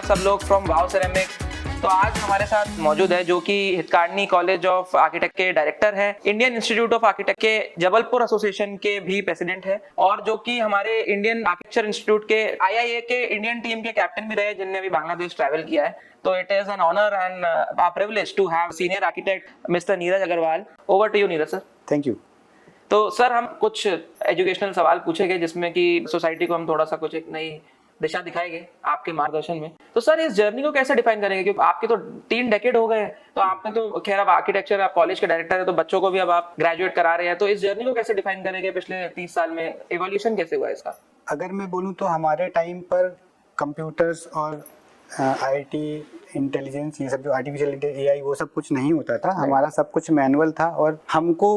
सब लोग from wow ceramics. तो आज हमारे साथ मौजूद है जो कि हितकार्नी कॉलेज ऑफ आर्किटेक्ट के डायरेक्टर है, इंडियन इंस्टीट्यूट ऑफ आर्किटेक्ट के जबलपुर एसोसिएशन के भी प्रेसिडेंट है, और जो कि हमारे इंडियन आर्किटेक्चर इंस्टीट्यूट के आईआईए के इंडियन टीम के कैप्टन भी रहे, जिनने भी बांग्लादेश ट्रैवल किया है। तो it is an honour and a privilege to have senior architect mister Neeraj Agarwal. Over to you Neeraj sir. Thank you. तो सर हम कुछ एजुकेशनल सवाल पूछेंगे जिसमें कि सोसाइटी को हम थोड़ा सा कुछ एक नई दिशा दिखाएंगे आपके मार्गदर्शन में। तो सर इस जर्नी को कैसे डिफाइन करेंगे, क्योंकि आपके तो 3 डेकेड हो गए हैं, तो आपने तो खैर अब आर्किटेक्चर, आप कॉलेज के डायरेक्टर है, तो बच्चों को भी अब आप ग्रेजुएट करा रहे हैं, तो इस जर्नी को कैसे डिफाइन करेंगे? पिछले 30 साल में इवोल्यूशन कैसे हुआ इसका? अगर मैं बोलूँ तो हमारे टाइम पर कंप्यूटर्स और आईटी इंटेलिजेंस, ये सब जो आर्टिफिशियल एआई, वो सब कुछ नहीं होता था। हमारा सब कुछ मैनुअल था और हमको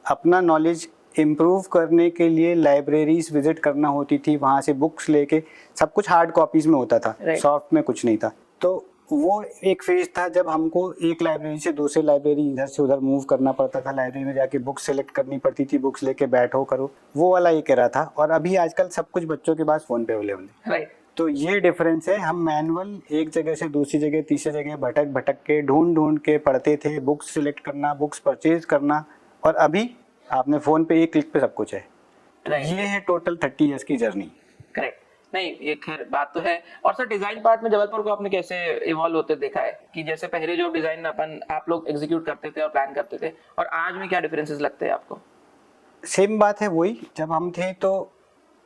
अपना नॉलेज इम्प्रूव करने के लिए लाइब्रेरीज विजिट करना होती थी, वहाँ से बुक्स लेके, सब कुछ हार्ड कॉपीज में होता था, सॉफ्ट में कुछ नहीं था। तो वो एक फेज था जब हमको एक लाइब्रेरी से दूसरे लाइब्रेरी, इधर से उधर मूव करना पड़ता था, लाइब्रेरी में जाके बुक्स सेलेक्ट करनी पड़ती थी, बुक्स लेके बैठो करो, वो वाला एक एरा था। और अभी आजकल सब कुछ बच्चों के पास फोन पे अवेलेबल है। तो ये डिफरेंस है। हम मैनुअल एक जगह से दूसरी जगह, तीसरी जगह भटक भटक के, ढूंढ के पढ़ते थे, बुक्स सिलेक्ट करना, बुक्स परचेज करना, और अभी आपने फोन पे एक क्लिक पे सब कुछ है। ये है टोटल 30 इयर्स की जर्नी। करेक्ट। नहीं, ये खैर बात तो है। और सर डिजाइन पार्ट में जबलपुर को आपने कैसे इवॉल्व होते देखा है, कि जैसे पहले जो डिजाइन आप लोग एग्जीक्यूट करते थे और प्लान करते थे, और आज में क्या डिफरेंसेस लगते हैं आपको? सेम बात है, वही जब हम थे तो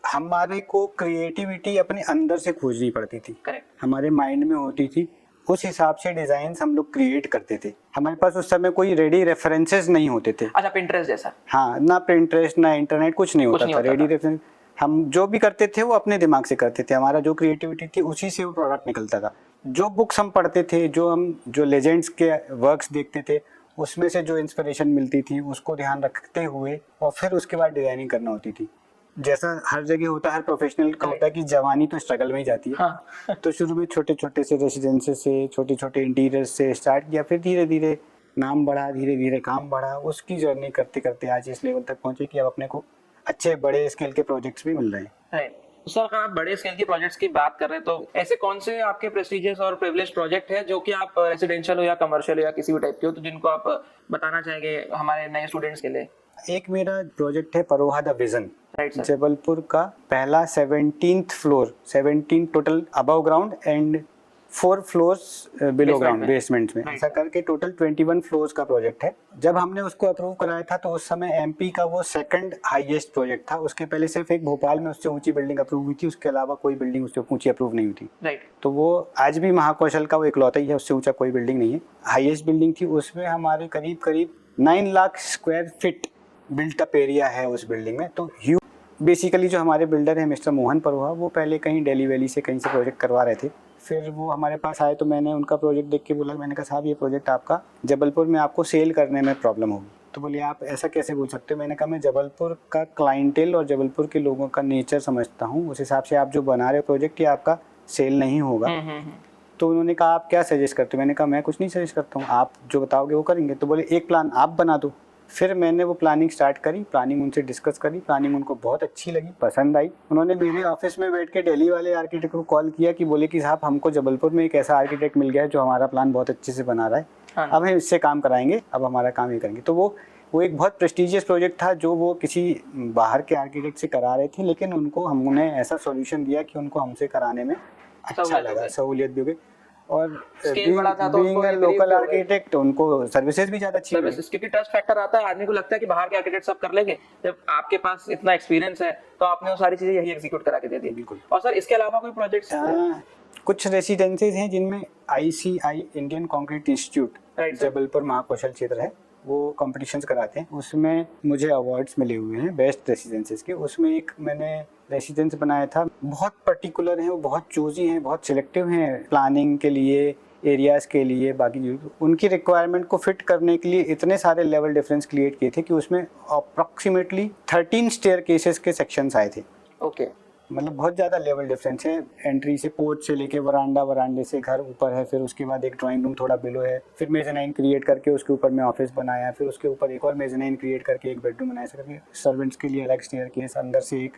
हमारे को क्रिएटिविटी अपने अंदर से खोजनी पड़ती थी। करेक्ट। हमारे माइंड में होती थी, उस हिसाब से डिजाइन हम लोग क्रिएट करते थे। हमारे पास उस समय कोई रेडी रेफरेंसेस नहीं होते थे। अच्छा, पिंटरेस्ट जैसा? हाँ, ना पिंटरेस्ट ना इंटरनेट, कुछ नहीं होता था। रेडी रेफरेंस हम जो भी करते थे वो अपने दिमाग से करते थे। हमारा जो क्रिएटिविटी थी उसी से वो प्रोडक्ट निकलता था। जो बुक्स हम पढ़ते थे, जो लेजेंड्स के वर्क्स देखते थे, उसमें से जो इंस्पिरेशन मिलती थी उसको ध्यान रखते हुए और फिर उसके बाद डिजाइनिंग करना होती थी। जैसा हर जगह होता है, हर प्रोफेशनल का होता है कि जवानी तो स्ट्रगल में ही जाती है। हाँ। तो शुरू में छोटे छोटे से रेसिडेंसेस से, छोटे छोटे इंटीरियर्स से स्टार्ट किया, फिर धीरे धीरे नाम बढ़ा, धीरे धीरे काम बढ़ा। उसकी जर्नी करते करते आज इस लेवल तक पहुंचे कि अब अपने को अच्छे बड़े स्केल के प्रोजेक्ट्स भी मिल रहे हैं। सर अगर आप बड़े स्केल के प्रोजेक्ट्स की बात कर रहे हैं, तो ऐसे कौन से आपके प्रेस्टिजियस और प्रिविलेज प्रोजेक्ट है जो कि आप रेसिडेंशियल हो या कमर्शियल हो या किसी भी टाइप के हो, तो जिनको आप बताना चाहेंगे हमारे नए स्टूडेंट्स के लिए? एक मेरा प्रोजेक्ट है परोहा द विजन, जबलपुर का पहला 17th floor, 17 total above ground and 4 floors below ground basement में, ऐसा करके टोटल 21 फ्लोर्स का प्रोजेक्ट है। जब हमने उसको अप्रूव कराया था तो उस समय एमपी का वो 2nd हाईएस्ट प्रोजेक्ट था। उसके पहले सिर्फ एक भोपाल में उससे ऊंची बिल्डिंग अप्रूव हुई थी, उसके अलावा कोई बिल्डिंग उससे ऊंची अप्रूव नहीं हुई थी। तो वो आज भी महाकौशल का वो इकलौता ही है, उससे ऊंचा कोई बिल्डिंग नहीं है। हाईएस्ट बिल्डिंग थी, उसमें हमारे करीब 9 lakh square feet built up area है उस बिल्डिंग में। तो बेसिकली जो हमारे बिल्डर है मिस्टर मोहन परोहा, वो पहले कहीं दिल्ली वैली से कहीं से प्रोजेक्ट करवा रहे थे। फिर वो हमारे पास आए तो मैंने उनका प्रोजेक्ट देख के बोला, मैंने कहा साहब ये प्रोजेक्ट आपका जबलपुर में आपको सेल करने में प्रॉब्लम होगी। तो बोले आप ऐसा कैसे बोल सकते हो? मैंने कहा मैं जबलपुर का क्लाइंटेल और जबलपुर के लोगों का नेचर समझता हूँ, उस हिसाब से आप जो बना रहे हो प्रोजेक्ट, ये आपका सेल नहीं होगा। तो उन्होंने कहा आप क्या सजेस्ट करते हो? मैंने कहा मैं कुछ नहीं सजेस्ट करता हूँ, आप जो बताओगे वो करेंगे। तो बोले एक प्लान आप बना दो। फिर मैंने वो प्लानिंग स्टार्ट करी, प्लानिंग उनसे डिस्कस करी, प्लानिंग उनको बहुत अच्छी लगी, पसंद आई। उन्होंने मेरे ऑफिस में बैठ के दिल्ली वाले आर्किटेक्ट को कॉल किया कि बोले कि साहब हमको जबलपुर में एक ऐसा आर्किटेक्ट मिल गया है जो हमारा प्लान बहुत अच्छे से बना रहा है। हाँ। अब हम इससे काम कराएंगे, अब हमारा काम ये करेंगे। तो वो एक बहुत प्रेस्टिजियस प्रोजेक्ट था जो वो किसी बाहर के आर्किटेक्ट से करा रहे थे, लेकिन उनको हमने ऐसा सोल्यूशन दिया कि उनको हमसे कराने में अच्छा लगा, सहूलियत भी हो गई। और लोकल आर्किटेक्ट, उनको सर्विसेज भी ज्यादा अच्छी है, क्योंकि ट्रस्ट फैक्टर आता है। आदमी को लगता है कि बाहर के आर्किटेक्ट सब कर लेंगे, जब आपके पास इतना एक्सपीरियंस है तो आपने वो सारी चीजें यही एग्जीक्यूट करा के दे दी। बिल्कुल। और सर इसके अलावा कोई प्रोजेक्ट्स? कुछ रेसिडेंसीज हैं जिनमें ICI Indian concrete institute Jabalpur Mahakoshal क्षेत्र है, वो कॉम्पिटिशन्स कराते हैं। उसमें मुझे अवार्ड्स मिले हुए हैं बेस्ट रेसिडेंसीज के। उसमें एक मैंने रेसिडेंस बनाया था, बहुत पर्टिकुलर है, वो बहुत चूजी हैं, बहुत सिलेक्टिव हैं प्लानिंग के लिए, एरियाज़ के लिए, बाकी उनकी रिक्वायरमेंट को फिट करने के लिए इतने सारे लेवल डिफरेंस क्रिएट किए थे कि उसमें अप्रॉक्सीमेटली 13 स्टेयर केसेस के सेक्शंस आए थे। ओके। मतलब बहुत ज़्यादा लेवल डिफरेंस है। एंट्री से पोर्च से लेके वरांडा, वरांडे से घर ऊपर है, फिर उसके बाद एक ड्राइंग रूम थोड़ा बिलो है, फिर मेज़नाइन क्रिएट करके उसके ऊपर में ऑफिस बनाया, फिर उसके ऊपर एक और मेज़नाइन क्रिएट करके एक बेडरूम बनाया, ऐसा करके सर्वेंट्स के लिए अलग स्टेयरकेस, अंदर से एक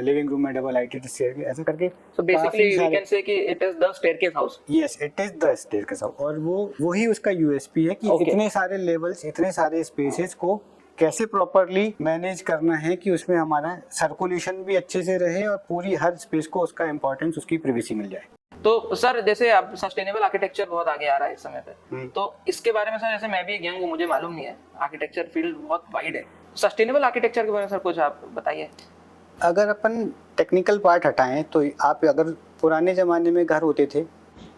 लिविंग रूम में डबल हाइटेड स्टेयरकेस, ऐसा करके। So basically we can say कि it is the staircase house. Yes, it is the staircase house. और वही उसका यूएसपी है कि इतने सारे लेवल्स, इतने सारे स्पेसेस को कैसे प्रॉपरली मैनेज करना है कि उसमें हमारा सर्कुलेशन भी अच्छे से रहे और पूरी हर स्पेस को उसका इंपॉर्टेंस, उसकी प्रिवेसी मिल जाए। तो सर जैसे अब सस्टेनेबल आर्किटेक्चर बहुत आगे आ रहा है इस समय पे, तो इसके बारे में सर, जैसे मैं भी एक यंग हूँ, मुझे मालूम नहीं है, आर्किटेक्चर फील्ड बहुत वाइड है, सस्टेनेबल आर्किटेक्चर के बारे में सर कुछ आप बताइए। अगर अपन टेक्निकल पार्ट हटाएं तो आप, अगर पुराने ज़माने में घर होते थे,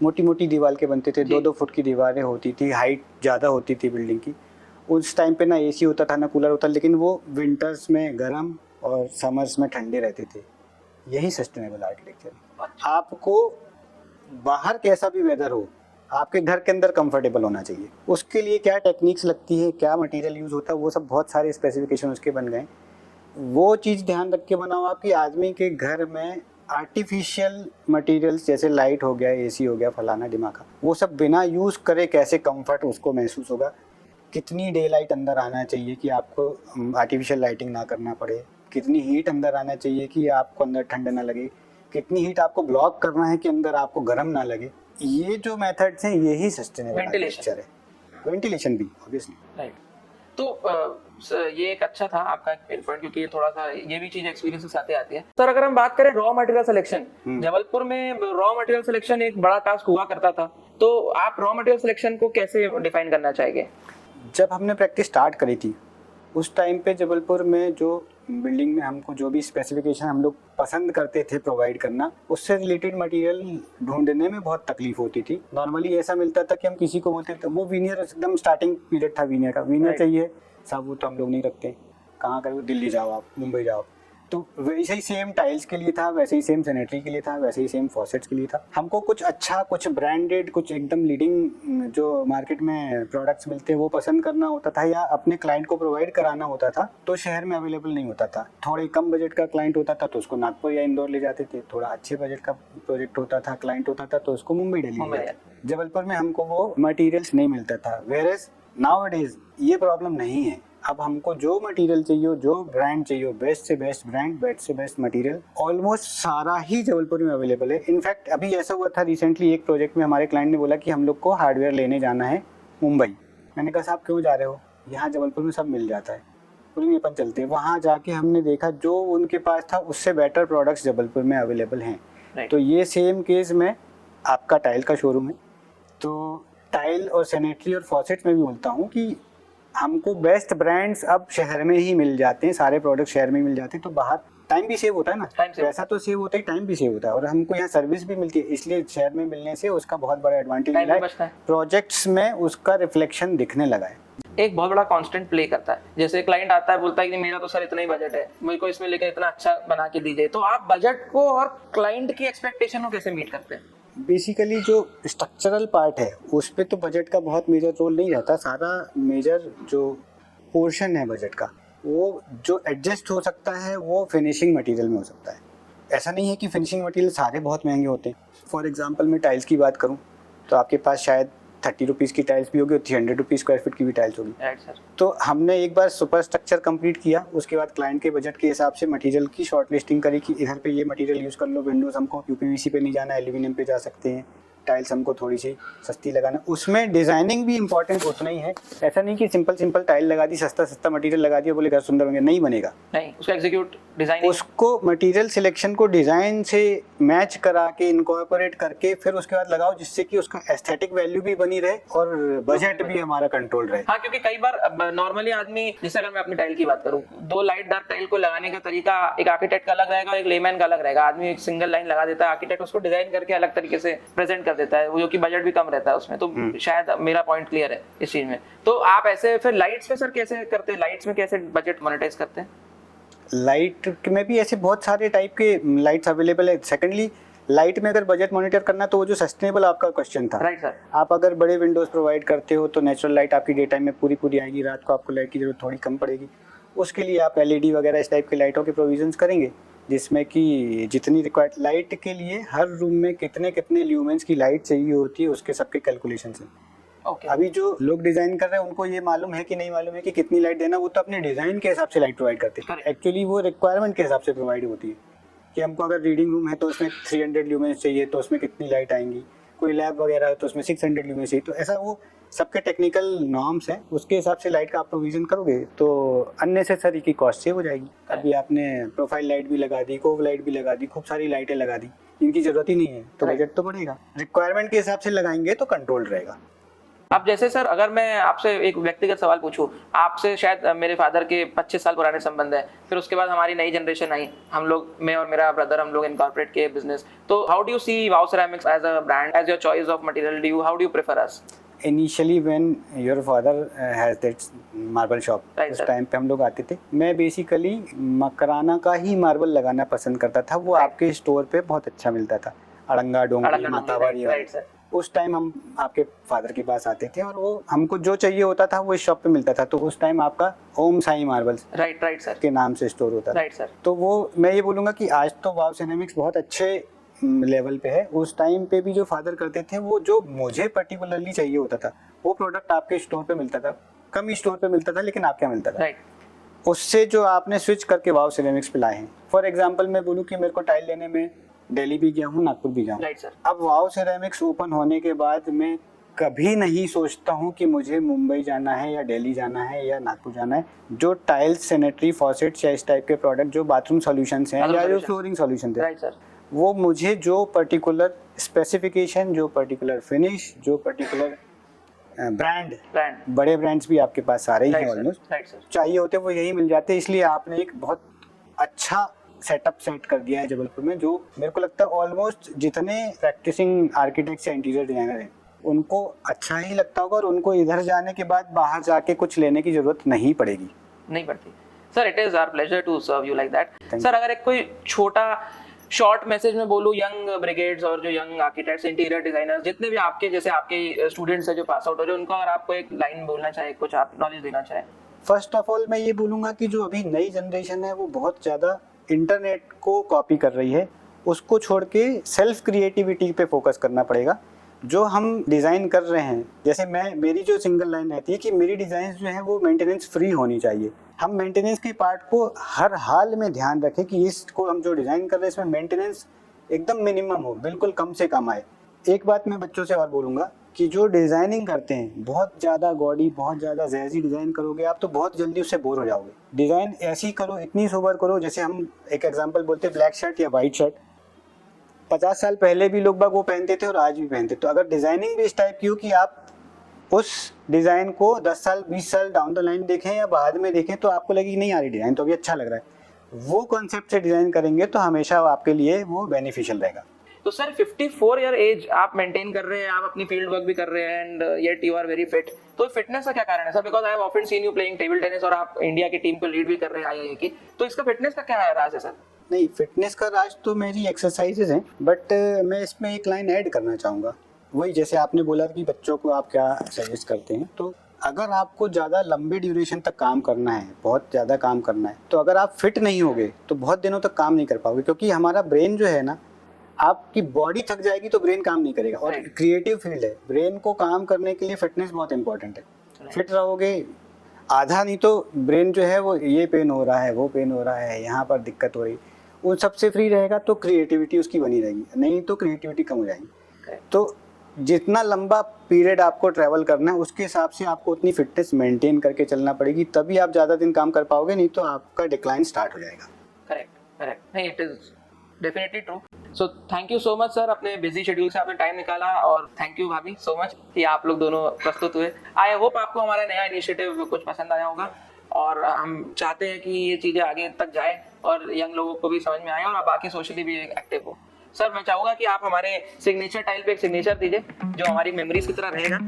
मोटी मोटी दीवार के बनते थे, 2-2 फुट की दीवारें होती थी, हाइट ज़्यादा होती थी बिल्डिंग की, उस टाइम पे ना एसी होता था ना कूलर होता, लेकिन वो विंटर्स में गर्म और समर्स में ठंडे रहते थे। यही सस्टेनेबल आर्किटेक्चर। आपको बाहर कैसा भी वेदर हो, आपके घर के अंदर कंफर्टेबल होना चाहिए। उसके लिए क्या टेक्निक्स लगती है, क्या मटेरियल यूज़ होता है, वो सब बहुत सारे स्पेसिफिकेशन उसके बन गए। वो चीज़ ध्यान रख के बनाओ आप कि आदमी के घर में आर्टिफिशियल मटेरियल्स जैसे लाइट हो गया, एसी हो गया, फलाना दिमागा, वो सब बिना यूज़ करे कैसे कंफर्ट उसको महसूस होगा। कितनी डे लाइट अंदर आना चाहिए कि आपको आर्टिफिशियल लाइटिंग ना करना पड़े, कितनी हीट अंदर आना चाहिए कि आपको अंदर ठंड ना लगे, कितनी हीट आपको ब्लॉक करना है कि अंदर आपको गर्म ना लगे। ये जो मेथड्स हैं, यही सस्टेनेबल आर्किटेक्चर है। वेंटिलेशन भी ऑब्वियसली, राइट। तो ये एक अच्छा था आपका एक पॉइंट, क्योंकि ये थोड़ा सा ये भी चीज एक्सपीरियंस के साथ आती है। सर अगर हम बात करें रॉ मटेरियल सिलेक्शन, जबलपुर में रॉ मटेरियल सिलेक्शन एक बड़ा टास्क हुआ करता था, तो आप रॉ मटेरियल सिलेक्शन को कैसे डिफाइन करना चाहेंगे? जब हमने प्रैक्टिस स्टार्ट करी थी उस टाइम पे जबलपुर में जो बिल्डिंग में हमको जो भी स्पेसिफिकेशन हम लोग पसंद करते थे प्रोवाइड करना, उससे रिलेटेड मटेरियल ढूंढने में बहुत तकलीफ होती थी। नॉर्मली ऐसा मिलता था कि हम किसी को बोलते थे, वो वीनियर एकदम स्टार्टिंग पीरियड था वीनियर का, वीनियर चाहिए सब, वो तो हम लोग नहीं रखते, कहाँ करो, दिल्ली जाओ आप, मुंबई जाओ। तो वैसे ही सेम टाइल्स के लिए था, वैसे ही सेम सैनिटरी के लिए था, वैसे ही सेम फॉसेट्स के लिए था। हमको कुछ अच्छा, कुछ ब्रांडेड, कुछ एकदम लीडिंग जो मार्केट में प्रोडक्ट्स मिलते हैं वो पसंद करना होता था, या अपने क्लाइंट को प्रोवाइड कराना होता था, तो शहर में अवेलेबल नहीं होता था। थोड़े कम बजट का क्लाइंट होता था तो उसको नागपुर या इंदौर ले जाते थे, थोड़ा अच्छे बजट का प्रोजेक्ट होता था, क्लाइंट होता था, तो उसको मुंबई दिल्ली ले जाते थे। जबलपुर में हमको वो मटीरियल्स नहीं मिलता था। वेयरएज नाउअडेज ये प्रॉब्लम नहीं है। अब हमको जो मटेरियल चाहिए, जो ब्रांड चाहिए, बेस्ट से बेस्ट ब्रांड, बेस्ट से बेस्ट मटेरियल, ऑलमोस्ट सारा ही जबलपुर में अवेलेबल है। इनफैक्ट अभी ऐसा हुआ था रिसेंटली, एक प्रोजेक्ट में हमारे क्लाइंट ने बोला कि हम लोग को हार्डवेयर लेने जाना है मुंबई। मैंने कहा साहब क्यों जा रहे हो, यहाँ जबलपुर में सब मिल जाता है। बोले अपन चलते हैं। वहाँ जाके हमने देखा जो उनके पास था उससे बेटर प्रोडक्ट्स जबलपुर में अवेलेबल हैं। तो ये सेम केस में आपका टाइल का शोरूम है, तो टाइल और सैनिटरी और फॉसेट्स में भी बोलता हूँ कि हमको बेस्ट ब्रांड्स अब शहर में ही मिल जाते हैं, सारे प्रोडक्ट शहर में ही मिल जाते हैं, तो बाहर टाइम भी सेव होता है ना, पैसा तो सेव होता है, टाइम भी सेव होता है, और हमको यहाँ सर्विस भी मिलती है, इसलिए शहर में मिलने से उसका बहुत बड़ा एडवांटेज मिला है। प्रोजेक्ट्स में उसका रिफ्लेक्शन दिखने लगा है। एक बहुत बड़ा कांस्टेंट प्ले करता है, जैसे क्लाइंट आता है बोलता है कि मेरा तो सर इतना ही बजट है, मेरे को इसमें लेकर इतना अच्छा बना के दीजिए, तो आप बजट को और क्लाइंट की एक्सपेक्टेशन को कैसे मीट करते हैं? बेसिकली जो स्ट्रक्चरल पार्ट है उस पे तो बजट का बहुत मेजर रोल नहीं रहता। सारा मेजर जो पोर्शन है बजट का, वो जो एडजस्ट हो सकता है वो फिनिशिंग मटेरियल में हो सकता है। ऐसा नहीं है कि फिनिशिंग मटेरियल सारे बहुत महंगे होते हैं। फॉर एग्जांपल मैं टाइल्स की बात करूं तो आपके पास शायद 30 रुपीज़ की टाइल्स भी होगी और 300 रुपीज़ स्क्वायर फीट की भी टाइल्स होगी। तो हमने एक बार सुपर स्ट्रक्चर कंप्लीट किया, उसके बाद क्लाइंट के बजट के हिसाब से मटेरियल की शॉर्ट लिस्टिंग करी कि इधर पे ये मटेरियल यूज़ कर लो, विंडोज़ हमको यूपीवीसी पे नहीं जाना, एल्यूमिनियम पे जा सकते हैं, टाइल्स हमको थोड़ी सी सस्ती लगाना। उसमें डिज़ाइनिंग भी इंपॉर्टेंट उतना ही है। ऐसा नहीं कि सिंपल टाइल लगा दी, सस्ता मटेरियल लगा दिया, बोले घर सुंदर बनेगा, नहीं बनेगा। नहीं, उसका एग्जीक्यूट डिजाइन, उसको मटेरियल सिलेक्शन को डिज़ाइन से मैच करा के इनकॉर्पोरेट करके फिर उसके बाद लगाओ, जिससे कि उसका एस्थेटिक वैल्यू भी बनी रहे और बजट भी हमारा कंट्रोल रहे। हाँ, क्योंकि कई बार नॉर्मली आदमी, जैसे अगर मैं अपनी टाइल की बात करूँ, 2 लाइट डार्क टाइल को लगाने का तरीका एक आर्किटेक्ट का अलग रहेगा और एक लेमैन का अलग रहेगा। आदमी एक सिंगल लाइन लगा देता है, आर्किटेक्ट उसको डिजाइन करके अलग तरीके से प्रेजेंट कर देता है, जो कि बजट भी कम रहता है उसमें। तो शायद मेरा पॉइंट क्लियर है इस चीज में। तो आप ऐसे फिर लाइट्स पे सर कैसे करते हैं, लाइट्स में कैसे बजट मोनेटाइज करते हैं? लाइट में भी ऐसे बहुत सारे टाइप के लाइट्स अवेलेबल है। सेकेंडली, लाइट में अगर बजट मॉनिटर करना तो वो जो सस्टेनेबल आपका क्वेश्चन था, राइट सर, आप अगर बड़े विंडोज प्रोवाइड करते हो तो नेचुरल लाइट आपकी डे टाइम में पूरी आएगी, रात को आपको लाइट की जरूरत थोड़ी कम पड़ेगी। उसके लिए आप एलईडी वगैरह इस टाइप की लाइटों के प्रोविजंस करेंगे जिसमें कि जितनी रिक्वायर्ड लाइट के लिए हर रूम में कितने कितने ल्यूमेंस की लाइट चाहिए होती है, उसके सबके कैलकुलेशंस हैं। ओके। अभी जो लोग डिजाइन कर रहे हैं उनको ये मालूम है कि नहीं मालूम है कि कितनी लाइट देना, वो तो अपने डिजाइन के हिसाब से लाइट प्रोवाइड करते हैं। एक्चुअली वो रिक्वायरमेंट के हिसाब से प्रोवाइड होती है कि हमको अगर रीडिंग रूम है तो उसमें 300 ल्यूमेंस चाहिए तो उसमें कितनी लाइट आएंगी, कोई लैब वगैरह है तो उसमें 600 ल्यूमेंस चाहिए। तो ऐसा वो सबके टेक्निकल नॉर्म्स हैं, उसके हिसाब से लाइट का आप प्रोविजन करोगे तो अननेसेसरी की कॉस्ट सेव हो जाएगी। अभी आपने प्रोफाइल लाइट भी लगा दी, कोव लाइट भी लगा दी, खूब सारी लाइटें लगा दी, इनकी जरूरत ही नहीं है तो बजट तो बढ़ेगा। रिक्वायरमेंट के हिसाब से लगाएंगे तो कंट्रोल रहेगा। अब जैसे सर अगर मैं आपसे एक व्यक्तिगत सवाल पूछूं, आपसे शायद मेरे फादर के 25 साल पुराने संबंध है, फिर उसके बाद हमारी नई जनरेशन आई, हम लोग, मैं और मेरा ब्रदर, हम लोग इनकॉर्पोरेट के बिजनेस, तो how do you see Wow ceramics as a brand, as your choice of material, how do you prefer us? Initially when your father has that marble shop, उस टाइम पे हम लोग आते थे। मैं बेसिकली मकराना का ही मार्बल लगाना पसंद करता था, वो आपके स्टोर पे बहुत अच्छा मिलता था, अड़ंगा डोंगरी मातावारी। उस टाइम हम आपके फादर के पास आते थे और वो हमको जो चाहिए होता था वो इस शॉप पे मिलता था। तो उस टाइम आपका ओम साई मार्बल्स राइट सर के नाम से स्टोर होता था। Right sir. तो वो मैं ये बोलूँगा कि आज तो वाव सेरामिक्स बहुत अच्छे लेवल पे है। उस टाइम पे भी जो फादर करते थे, वो जो मुझे पर्टिकुलरली चाहिए होता था वो प्रोडक्ट आपके स्टोर पे मिलता था, कम ही स्टोर पे मिलता था, लेकिन आपके यहाँ मिलता था। राइट। उससे जो आपने स्विच करके वाव सेरामिक्स पे लाए हैं, फॉर एग्जांपल मैं बोलूँ कि मेरे को टाइल लेने में दिल्ली भी गया हूँ, नागपुर भी गया हूँ। Right sir. अब वाव सेरामिक्स ओपन होने के बाद मैं कभी नहीं सोचता हूँ कि मुझे मुंबई जाना है या दिल्ली जाना है या नागपुर जाना है। जो टाइल्स, सैनिटरी फॉसेट्स या इस टाइप के प्रोडक्ट, जो बाथरूम सॉल्यूशंस हैं या जो फ्लोरिंग सॉल्यूशंस हैं, राइट सर, वो मुझे जो पर्टिकुलर स्पेसिफिकेशन, जो पर्टिकुलर फिनिश, जो पर्टिकुलर ब्रांड, बड़े ब्रांड्स भी आपके पास सारे ही हैं ऑलमोस्ट, चाहिए होते वो यही मिल जाते। इसलिए आपने एक बहुत अच्छा सेटअप सेट कर दिया है जबलपुर में, जो मेरे को लगता है ऑलमोस्ट जितने प्रैक्टिसिंग आर्किटेक्ट्स या इंटीरियर डिजाइनर हैं उनको अच्छा ही लगता होगा और उनको इधर जाने के बाद बाहर जाके कुछ लेने की जरूरत नहीं पड़ेगी। नहीं पड़ती sir. It is our pleasure to serve you like that. Sir अगर एक कोई छोटा शॉर्ट मैसेज में बोलूं यंग ब्रिगेड्स और जो यंग आर्किटेक्ट्स, इंटीरियर डिजाइनर्स, जितने भी आपके जैसे आपके स्टूडेंट्स हैं जो पास आउट हो रहे हैं, उनको अगर आपको एक लाइन बोलना चाहे, कुछ आप नॉलेज देना चाहे? फर्स्ट ऑफ ऑल मैं ये बोलूँगा कि जो अभी नई जनरेशन है वो बहुत ज़्यादा इंटरनेट को कॉपी कर रही है, उसको छोड़ के सेल्फ क्रिएटिविटी पे फोकस करना पड़ेगा। जो हम डिज़ाइन कर रहे हैं, जैसे मेरी जो सिंगल लाइन रहती है कि मेरी डिज़ाइन जो है वो मेंटेनेंस फ्री होनी चाहिए। हम मेंटेनेंस के पार्ट को हर हाल में ध्यान रखें कि इसको हम जो डिज़ाइन कर रहे हैं इसमें मेंटेनेंस एकदम मिनिमम हो, बिल्कुल कम से कम आए। एक बात मैं बच्चों से और बोलूँगा कि जो डिज़ाइनिंग करते हैं, बहुत ज़्यादा गॉडी, बहुत ज़्यादा जैसी डिज़ाइन करोगे आप तो बहुत जल्दी उससे बोर हो जाओगे। डिज़ाइन ऐसी करो, इतनी सोबर करो, जैसे हम एक एग्जांपल बोलते हैं ब्लैक शर्ट या वाइट शर्ट, 50 साल पहले भी लोग बाग वो पहनते थे और आज भी पहनते। तो अगर डिज़ाइनिंग भी इस टाइप की हो कि आप उस डिज़ाइन को 10 साल 20 साल डाउन द लाइन देखें या बाद में देखें तो आपको लगे नहीं यार डिज़ाइन तो अभी अच्छा लग रहा है, वो कॉन्सेप्ट से डिज़ाइन करेंगे तो हमेशा आपके लिए वो बेनिफिशियल रहेगा। तो सर 54 ईयर एज आप मेंटेन कर रहे हैं, आप अपनी फील्ड वर्क भी कर रहे हैं and yet you are very fit. तो फिटनेस का क्या कारण है sir? Because I have often seen you playing table tennis और आप इंडिया की टीम को लीड भी कर रहे हैं आईआईए की, तो इसका फिटनेस का क्या राज है सर? नहीं, फिटनेस का राज तो मेरी एक्सरसाइजेज हैं, बट मैं इसमें एक लाइन ऐड करना चाहूँगा। वही जैसे आपने बोला कि बच्चों को आप क्या सजेस्ट करते हैं, तो अगर आपको ज़्यादा लंबे ड्यूरेशन तक काम करना है, बहुत ज़्यादा काम करना है, तो अगर आप फिट नहीं होगे तो बहुत दिनों तक काम नहीं कर पाओगे। क्योंकि हमारा ब्रेन जो है ना, आपकी बॉडी थक जाएगी तो ब्रेन काम नहीं करेगा। और क्रिएटिव फील्ड है, ब्रेन को काम करने के लिए फिटनेस बहुत इंपॉर्टेंट है। फिट रहोगे, आधा नहीं तो ब्रेन जो है वो ये पेन हो रहा है, वो पेन हो रहा है, यहाँ पर दिक्कत हो रही, उन सबसे फ्री रहेगा तो क्रिएटिविटी उसकी बनी रहेगी, नहीं तो क्रिएटिविटी कम हो जाएगी। तो जितना लंबा पीरियड आपको ट्रैवल करना है उसके हिसाब से आपको उतनी फिटनेस मेंटेन करके चलना पड़ेगी, तभी आप ज़्यादा दिन काम कर पाओगे, नहीं तो आपका डिक्लाइन स्टार्ट हो जाएगा। करेक्ट। नहीं, it is definitely true. So thank you so much sir, अपने बिजी शेड्यूल से आपने टाइम निकाला, और थैंक यू भाभी सो मच कि आप लोग दोनों प्रस्तुत हुए। आई होप आपको हमारा नया इनिशिएटिव कुछ पसंद आया होगा, और हम चाहते हैं कि ये चीज़ें आगे तक जाए और यंग लोगों को भी समझ में आए और बाकी सोशली भी एक्टिव हो। सर मैं चाहूँगा कि आप हमारे सिग्नेचर टाइल पे एक सिग्नेचर दीजिए जो हमारी मेमोरीज की तरह रहेगा।